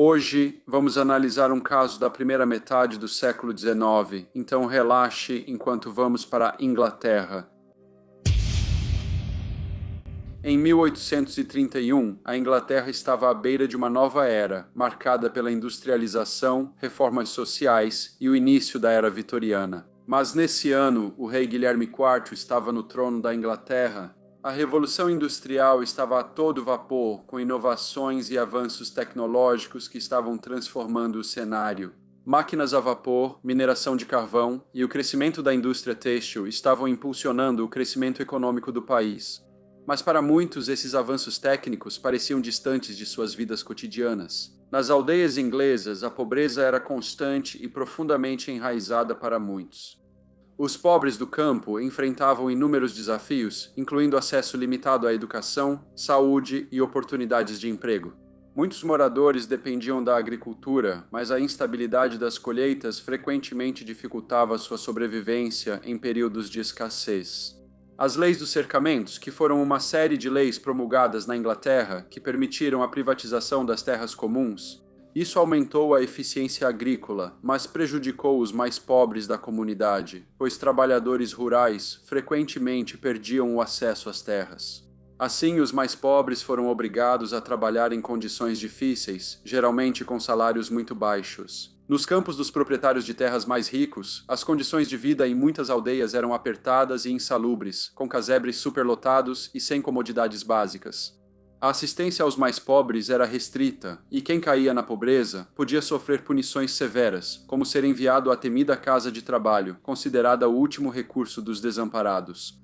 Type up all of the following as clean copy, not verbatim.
Hoje vamos analisar um caso da primeira metade do século XIX, então relaxe enquanto vamos para a Inglaterra. Em 1831, a Inglaterra estava à beira de uma nova era, marcada pela industrialização, reformas sociais e o início da era vitoriana. Mas nesse ano, o rei Guilherme IV estava no trono da Inglaterra. A Revolução Industrial estava a todo vapor, com inovações e avanços tecnológicos que estavam transformando o cenário. Máquinas a vapor, mineração de carvão e o crescimento da indústria têxtil estavam impulsionando o crescimento econômico do país. Mas para muitos, esses avanços técnicos pareciam distantes de suas vidas cotidianas. Nas aldeias inglesas, a pobreza era constante e profundamente enraizada para muitos. Os pobres do campo enfrentavam inúmeros desafios, incluindo acesso limitado à educação, saúde e oportunidades de emprego. Muitos moradores dependiam da agricultura, mas a instabilidade das colheitas frequentemente dificultava sua sobrevivência em períodos de escassez. As leis dos cercamentos, que foram uma série de leis promulgadas na Inglaterra que permitiram a privatização das terras comuns, isso aumentou a eficiência agrícola, mas prejudicou os mais pobres da comunidade, pois trabalhadores rurais frequentemente perdiam o acesso às terras. Assim, os mais pobres foram obrigados a trabalhar em condições difíceis, geralmente com salários muito baixos. Nos campos dos proprietários de terras mais ricos, as condições de vida em muitas aldeias eram apertadas e insalubres, com casebres superlotados e sem comodidades básicas. A assistência aos mais pobres era restrita, e quem caía na pobreza podia sofrer punições severas, como ser enviado à temida casa de trabalho, considerada o último recurso dos desamparados.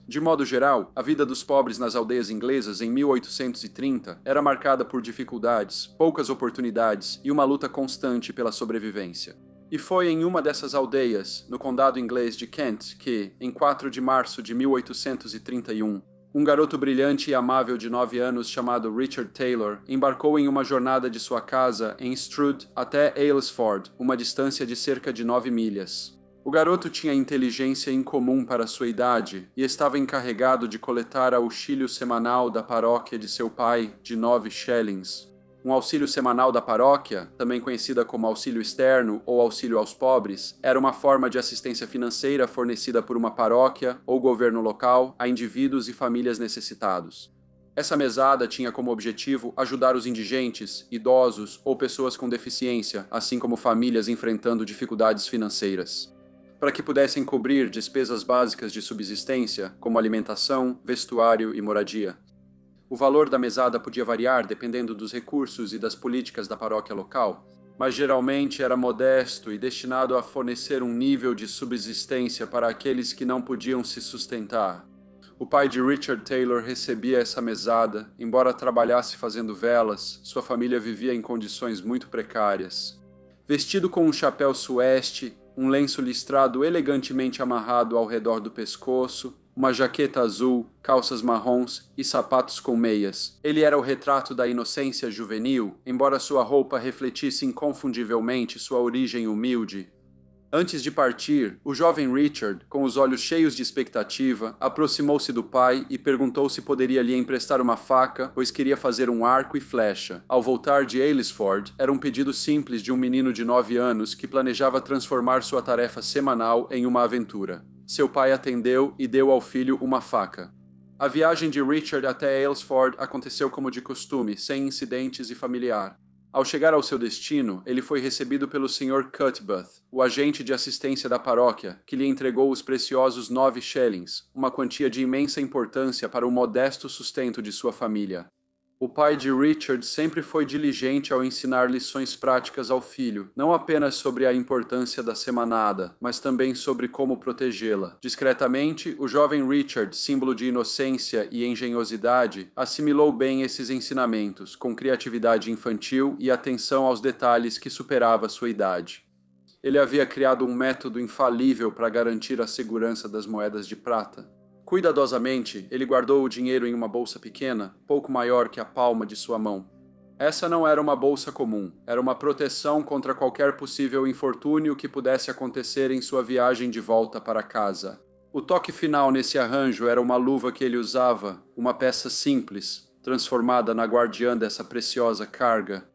De modo geral, a vida dos pobres nas aldeias inglesas em 1830 era marcada por dificuldades, poucas oportunidades e uma luta constante pela sobrevivência. E foi em uma dessas aldeias, no condado inglês de Kent, que, em 4 de março de 1831, um garoto brilhante e amável de 9 anos chamado Richard Taylor embarcou em uma jornada de sua casa em Stroud até Aylesford, uma distância de cerca de 9 milhas. O garoto tinha inteligência incomum para sua idade e estava encarregado de coletar auxílio semanal da paróquia de seu pai de 9 shillings. Um auxílio semanal da paróquia, também conhecida como auxílio externo ou auxílio aos pobres, era uma forma de assistência financeira fornecida por uma paróquia ou governo local a indivíduos e famílias necessitados. Essa mesada tinha como objetivo ajudar os indigentes, idosos ou pessoas com deficiência, assim como famílias enfrentando dificuldades financeiras, para que pudessem cobrir despesas básicas de subsistência, como alimentação, vestuário e moradia. O valor da mesada podia variar dependendo dos recursos e das políticas da paróquia local, mas geralmente era modesto e destinado a fornecer um nível de subsistência para aqueles que não podiam se sustentar. O pai de Richard Taylor recebia essa mesada, embora trabalhasse fazendo velas, sua família vivia em condições muito precárias. Vestido com um chapéu sueste, um lenço listrado elegantemente amarrado ao redor do pescoço, uma jaqueta azul, calças marrons e sapatos com meias. Ele era o retrato da inocência juvenil, embora sua roupa refletisse inconfundivelmente sua origem humilde. Antes de partir, o jovem Richard, com os olhos cheios de expectativa, aproximou-se do pai e perguntou se poderia lhe emprestar uma faca, pois queria fazer um arco e flecha. Ao voltar de Aylesford, era um pedido simples de um menino de 9 anos que planejava transformar sua tarefa semanal em uma aventura. Seu pai atendeu e deu ao filho uma faca. A viagem de Richard até Aylesford aconteceu como de costume, sem incidentes e familiar. Ao chegar ao seu destino, ele foi recebido pelo Sr. Cuthbert, o agente de assistência da paróquia, que lhe entregou os preciosos 9 shillings, uma quantia de imensa importância para o modesto sustento de sua família. O pai de Richard sempre foi diligente ao ensinar lições práticas ao filho, não apenas sobre a importância da semanada, mas também sobre como protegê-la. Discretamente, o jovem Richard, símbolo de inocência e engenhosidade, assimilou bem esses ensinamentos, com criatividade infantil e atenção aos detalhes que superava sua idade. Ele havia criado um método infalível para garantir a segurança das moedas de prata. Cuidadosamente, ele guardou o dinheiro em uma bolsa pequena, pouco maior que a palma de sua mão. Essa não era uma bolsa comum, era uma proteção contra qualquer possível infortúnio que pudesse acontecer em sua viagem de volta para casa. O toque final nesse arranjo era uma luva que ele usava, uma peça simples, transformada na guardiã dessa preciosa carga.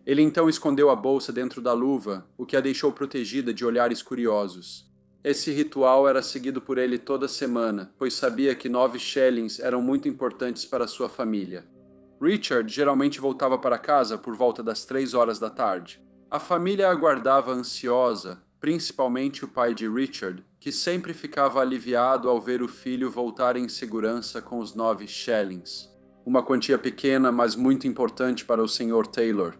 Ele então escondeu a bolsa dentro da luva, o que a deixou protegida de olhares curiosos. Esse ritual era seguido por ele toda semana, pois sabia que 9 shillings eram muito importantes para sua família. Richard geralmente voltava para casa por volta das 3 horas da tarde. A família aguardava ansiosa, principalmente o pai de Richard, que sempre ficava aliviado ao ver o filho voltar em segurança com os 9 shillings. Uma quantia pequena, mas muito importante para o Sr. Taylor.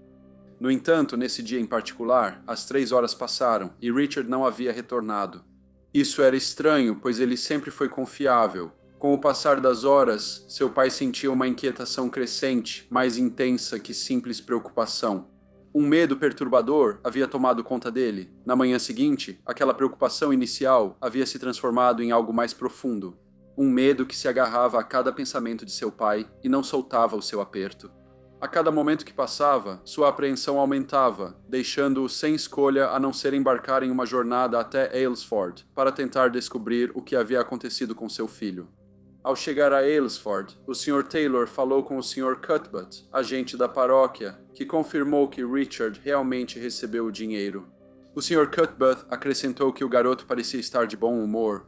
No entanto, nesse dia em particular, as 3 horas passaram e Richard não havia retornado. Isso era estranho, pois ele sempre foi confiável. Com o passar das horas, seu pai sentia uma inquietação crescente, mais intensa que simples preocupação. Um medo perturbador havia tomado conta dele. Na manhã seguinte, aquela preocupação inicial havia se transformado em algo mais profundo. Um medo que se agarrava a cada pensamento de seu pai e não soltava o seu aperto. A cada momento que passava, sua apreensão aumentava, deixando-o sem escolha a não ser embarcar em uma jornada até Aylesford para tentar descobrir o que havia acontecido com seu filho. Ao chegar a Aylesford, o Sr. Taylor falou com o Sr. Cuthbert, agente da paróquia, que confirmou que Richard realmente recebeu o dinheiro. O Sr. Cuthbert acrescentou que o garoto parecia estar de bom humor.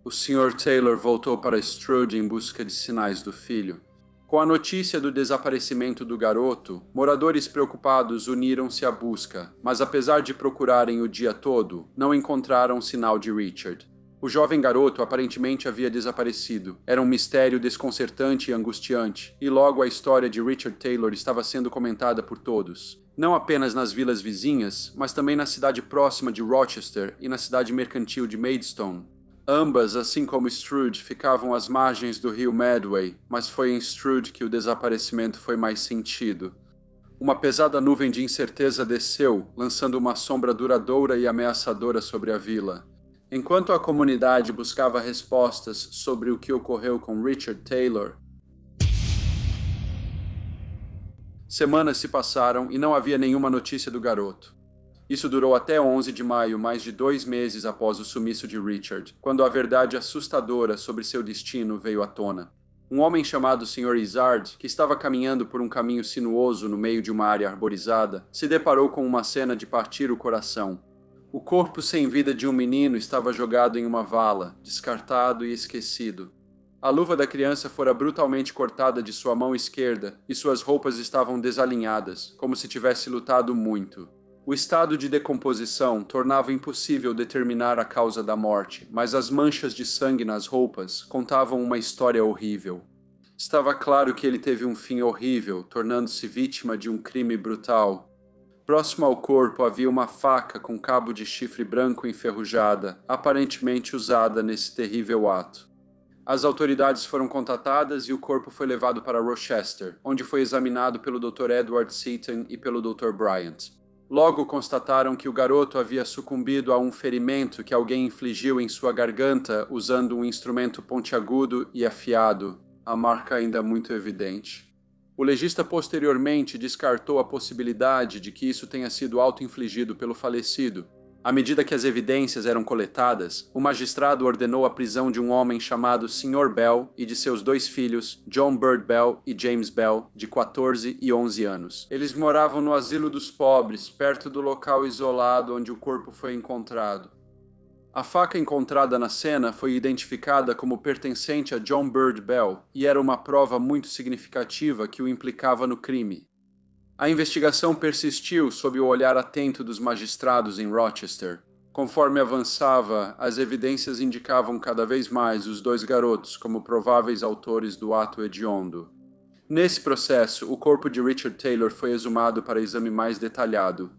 O Sr. Taylor voltou para Stroud em busca de sinais do filho. Com a notícia do desaparecimento do garoto, moradores preocupados uniram-se à busca, mas apesar de procurarem o dia todo, não encontraram sinal de Richard. O jovem garoto aparentemente havia desaparecido. Era um mistério desconcertante e angustiante, e logo a história de Richard Taylor estava sendo comentada por todos. Não apenas nas vilas vizinhas, mas também na cidade próxima de Rochester e na cidade mercantil de Maidstone. Ambas, assim como Stroud, ficavam às margens do rio Medway, mas foi em Stroud que o desaparecimento foi mais sentido. Uma pesada nuvem de incerteza desceu, lançando uma sombra duradoura e ameaçadora sobre a vila. Enquanto a comunidade buscava respostas sobre o que ocorreu com Richard Taylor, semanas se passaram e não havia nenhuma notícia do garoto. Isso durou até 11 de maio, mais de 2 meses após o sumiço de Richard, quando a verdade assustadora sobre seu destino veio à tona. Um homem chamado Sr. Izzard, que estava caminhando por um caminho sinuoso no meio de uma área arborizada, se deparou com uma cena de partir o coração. O corpo sem vida de um menino estava jogado em uma vala, descartado e esquecido. A luva da criança fora brutalmente cortada de sua mão esquerda e suas roupas estavam desalinhadas, como se tivesse lutado muito. O estado de decomposição tornava impossível determinar a causa da morte, mas as manchas de sangue nas roupas contavam uma história horrível. Estava claro que ele teve um fim horrível, tornando-se vítima de um crime brutal. Próximo ao corpo havia uma faca com cabo de chifre branco enferrujada, aparentemente usada nesse terrível ato. As autoridades foram contatadas e o corpo foi levado para Rochester, onde foi examinado pelo Dr. Edward Seaton e pelo Dr. Bryant. Logo constataram que o garoto havia sucumbido a um ferimento que alguém infligiu em sua garganta usando um instrumento pontiagudo e afiado, a marca ainda muito evidente. O legista posteriormente descartou a possibilidade de que isso tenha sido auto-infligido pelo falecido. À medida que as evidências eram coletadas, o magistrado ordenou a prisão de um homem chamado Sr. Bell e de seus 2 filhos, John Bird Bell e James Bell, de 14 e 11 anos. Eles moravam no Asilo dos Pobres, perto do local isolado onde o corpo foi encontrado. A faca encontrada na cena foi identificada como pertencente a John Bird Bell e era uma prova muito significativa que o implicava no crime. A investigação persistiu sob o olhar atento dos magistrados em Rochester. Conforme avançava, as evidências indicavam cada vez mais os 2 garotos como prováveis autores do ato hediondo. Nesse processo, o corpo de Richard Taylor foi exumado para exame mais detalhado.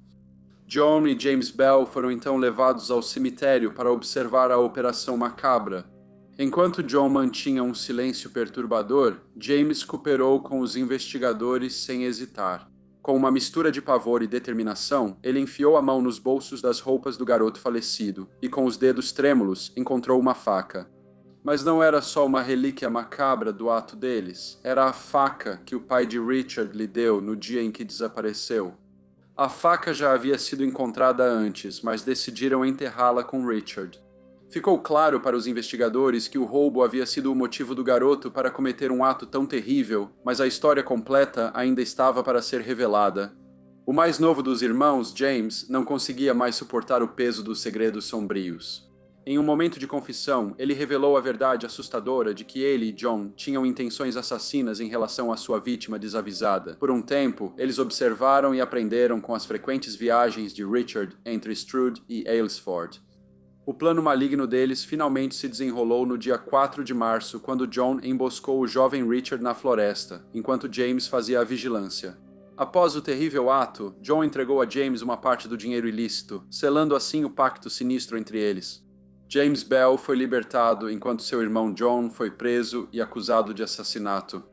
John e James Bell foram então levados ao cemitério para observar a operação macabra. Enquanto John mantinha um silêncio perturbador, James cooperou com os investigadores sem hesitar. Com uma mistura de pavor e determinação, ele enfiou a mão nos bolsos das roupas do garoto falecido e, com os dedos trêmulos, encontrou uma faca. Mas não era só uma relíquia macabra do ato deles, era a faca que o pai de Richard lhe deu no dia em que desapareceu. A faca já havia sido encontrada antes, mas decidiram enterrá-la com Richard. Ficou claro para os investigadores que o roubo havia sido o motivo do garoto para cometer um ato tão terrível, mas a história completa ainda estava para ser revelada. O mais novo dos irmãos, James, não conseguia mais suportar o peso dos segredos sombrios. Em um momento de confissão, ele revelou a verdade assustadora de que ele e John tinham intenções assassinas em relação à sua vítima desavisada. Por um tempo, eles observaram e aprenderam com as frequentes viagens de Richard entre Stroud e Aylesford. O plano maligno deles finalmente se desenrolou no dia 4 de março, quando John emboscou o jovem Richard na floresta, enquanto James fazia a vigilância. Após o terrível ato, John entregou a James uma parte do dinheiro ilícito, selando assim o pacto sinistro entre eles. James Bell foi libertado enquanto seu irmão John foi preso e acusado de assassinato.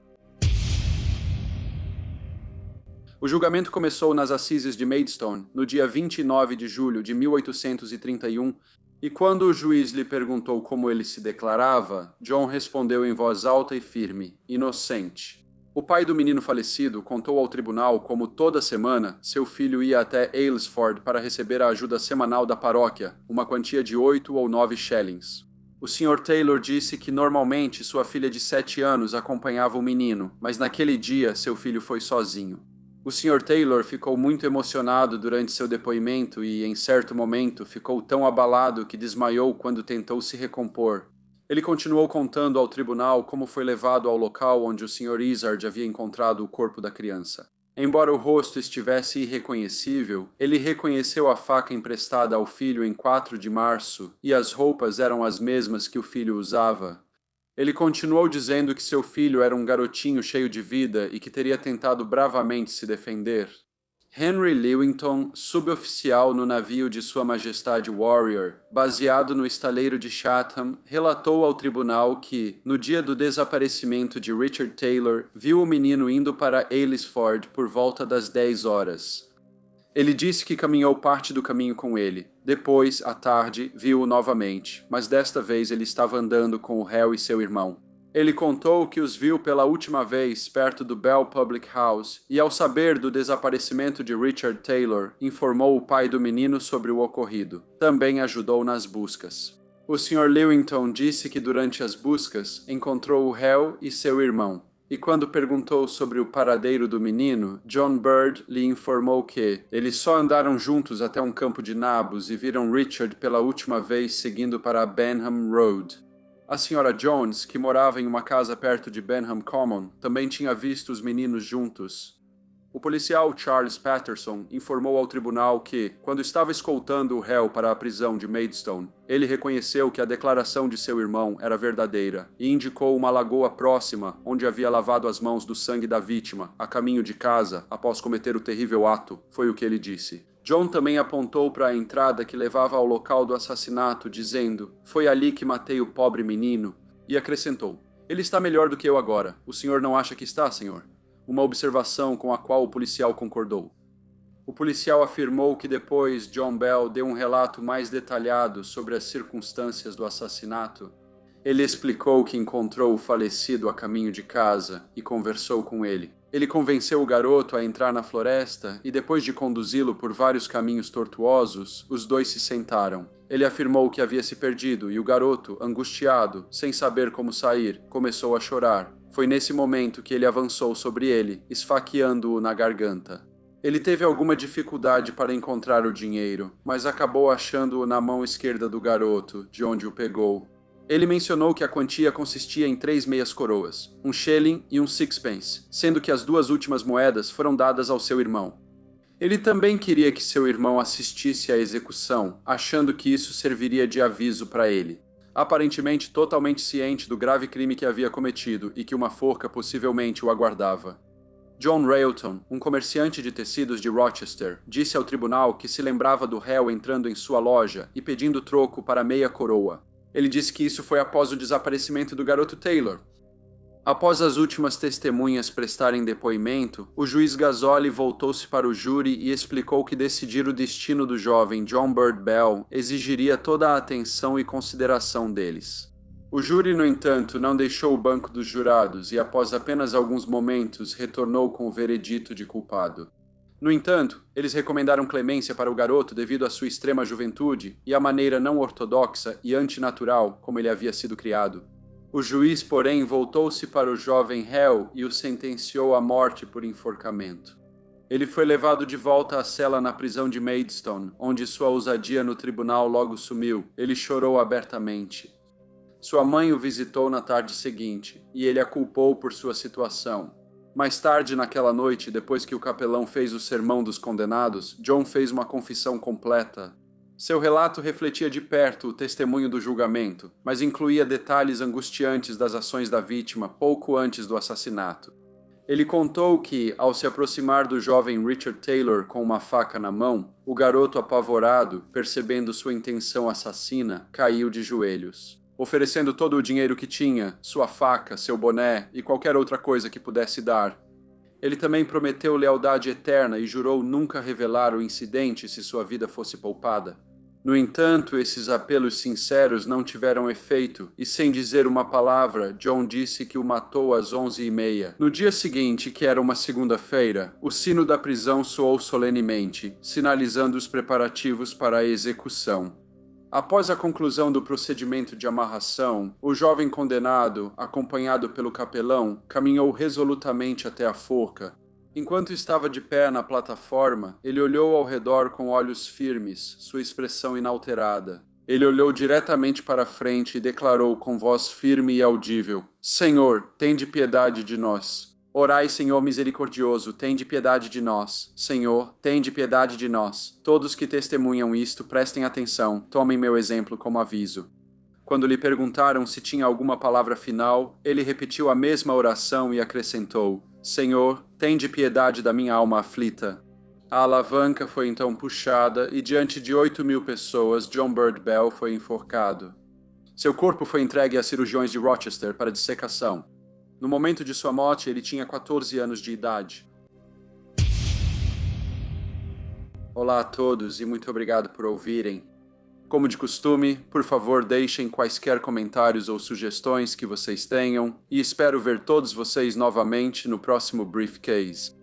O julgamento começou nas Assises de Maidstone no dia 29 de julho de 1831, e quando o juiz lhe perguntou como ele se declarava, John respondeu em voz alta e firme: inocente. O pai do menino falecido contou ao tribunal como toda semana seu filho ia até Aylesford para receber a ajuda semanal da paróquia, uma quantia de 8 ou 9 shillings. O Sr. Taylor disse que normalmente sua filha de 7 anos acompanhava o menino, mas naquele dia seu filho foi sozinho. O Sr. Taylor ficou muito emocionado durante seu depoimento e, em certo momento, ficou tão abalado que desmaiou quando tentou se recompor. Ele continuou contando ao tribunal como foi levado ao local onde o Sr. Izzard havia encontrado o corpo da criança. Embora o rosto estivesse irreconhecível, ele reconheceu a faca emprestada ao filho em 4 de março e as roupas eram as mesmas que o filho usava. Ele continuou dizendo que seu filho era um garotinho cheio de vida e que teria tentado bravamente se defender. Henry Lewington, suboficial no navio de Sua Majestade Warrior, baseado no estaleiro de Chatham, relatou ao tribunal que, no dia do desaparecimento de Richard Taylor, viu o menino indo para Aylesford por volta das 10 horas. Ele disse que caminhou parte do caminho com ele. Depois, à tarde, viu-o novamente, mas desta vez ele estava andando com o réu e seu irmão. Ele contou que os viu pela última vez perto do Bell Public House e, ao saber do desaparecimento de Richard Taylor, informou o pai do menino sobre o ocorrido. Também ajudou nas buscas. O Sr. Lewington disse que durante as buscas encontrou o réu e seu irmão. E quando perguntou sobre o paradeiro do menino, John Bird lhe informou que eles só andaram juntos até um campo de nabos e viram Richard pela última vez seguindo para a Benham Road. A Sra. Jones, que morava em uma casa perto de Benham Common, também tinha visto os meninos juntos. O policial Charles Patterson informou ao tribunal que, quando estava escoltando o réu para a prisão de Maidstone, ele reconheceu que a declaração de seu irmão era verdadeira e indicou uma lagoa próxima onde havia lavado as mãos do sangue da vítima, a caminho de casa, após cometer o terrível ato, foi o que ele disse. John também apontou para a entrada que levava ao local do assassinato, dizendo: "Foi ali que matei o pobre menino", e acrescentou: "Ele está melhor do que eu agora. O senhor não acha que está, senhor?" Uma observação com a qual o policial concordou. O policial afirmou que depois John Bell deu um relato mais detalhado sobre as circunstâncias do assassinato. Ele explicou que encontrou o falecido a caminho de casa e conversou com ele. Ele convenceu o garoto a entrar na floresta e, depois de conduzi-lo por vários caminhos tortuosos, os dois se sentaram. Ele afirmou que havia se perdido e o garoto, angustiado, sem saber como sair, começou a chorar. Foi nesse momento que ele avançou sobre ele, esfaqueando-o na garganta. Ele teve alguma dificuldade para encontrar o dinheiro, mas acabou achando-o na mão esquerda do garoto, de onde o pegou. Ele mencionou que a quantia consistia em 3 meias coroas, um shilling e um sixpence, sendo que as 2 últimas moedas foram dadas ao seu irmão. Ele também queria que seu irmão assistisse à execução, achando que isso serviria de aviso para ele. Aparentemente totalmente ciente do grave crime que havia cometido e que uma forca possivelmente o aguardava. John Railton, um comerciante de tecidos de Rochester, disse ao tribunal que se lembrava do réu entrando em sua loja e pedindo troco para meia coroa. Ele disse que isso foi após o desaparecimento do garoto Taylor. Após as últimas testemunhas prestarem depoimento, o juiz Gazzoli voltou-se para o júri e explicou que decidir o destino do jovem John Bird Bell exigiria toda a atenção e consideração deles. O júri, no entanto, não deixou o banco dos jurados e, após apenas alguns momentos, retornou com o veredito de culpado. No entanto, eles recomendaram clemência para o garoto devido à sua extrema juventude e à maneira não ortodoxa e antinatural como ele havia sido criado. O juiz, porém, voltou-se para o jovem réu e o sentenciou à morte por enforcamento. Ele foi levado de volta à cela na prisão de Maidstone, onde sua ousadia no tribunal logo sumiu. Ele chorou abertamente. Sua mãe o visitou na tarde seguinte, e ele a culpou por sua situação. Mais tarde naquela noite, depois que o capelão fez o sermão dos condenados, John fez uma confissão completa. Seu relato refletia de perto o testemunho do julgamento, mas incluía detalhes angustiantes das ações da vítima pouco antes do assassinato. Ele contou que, ao se aproximar do jovem Richard Taylor com uma faca na mão, o garoto apavorado, percebendo sua intenção assassina, caiu de joelhos. Oferecendo todo o dinheiro que tinha, sua faca, seu boné e qualquer outra coisa que pudesse dar. Ele também prometeu lealdade eterna e jurou nunca revelar o incidente se sua vida fosse poupada. No entanto, esses apelos sinceros não tiveram efeito, e sem dizer uma palavra, John disse que o matou às 11h30. No dia seguinte, que era uma segunda-feira, o sino da prisão soou solenemente, sinalizando os preparativos para a execução. Após a conclusão do procedimento de amarração, o jovem condenado, acompanhado pelo capelão, caminhou resolutamente até a forca. Enquanto estava de pé na plataforma, ele olhou ao redor com olhos firmes, sua expressão inalterada. Ele olhou diretamente para a frente e declarou com voz firme e audível: Senhor, tende piedade de nós. Orai, Senhor misericordioso, tende piedade de nós. Senhor, tende piedade de nós. Todos que testemunham isto, prestem atenção, tomem meu exemplo como aviso. Quando lhe perguntaram se tinha alguma palavra final, ele repetiu a mesma oração e acrescentou: Senhor, tende piedade da minha alma aflita. A alavanca foi então puxada e diante de 8.000 pessoas, John Bird Bell foi enforcado. Seu corpo foi entregue a cirurgiões de Rochester para dissecação. No momento de sua morte, ele tinha 14 anos de idade. Olá a todos e muito obrigado por ouvirem. Como de costume, por favor deixem quaisquer comentários ou sugestões que vocês tenham e espero ver todos vocês novamente no próximo Briefcase.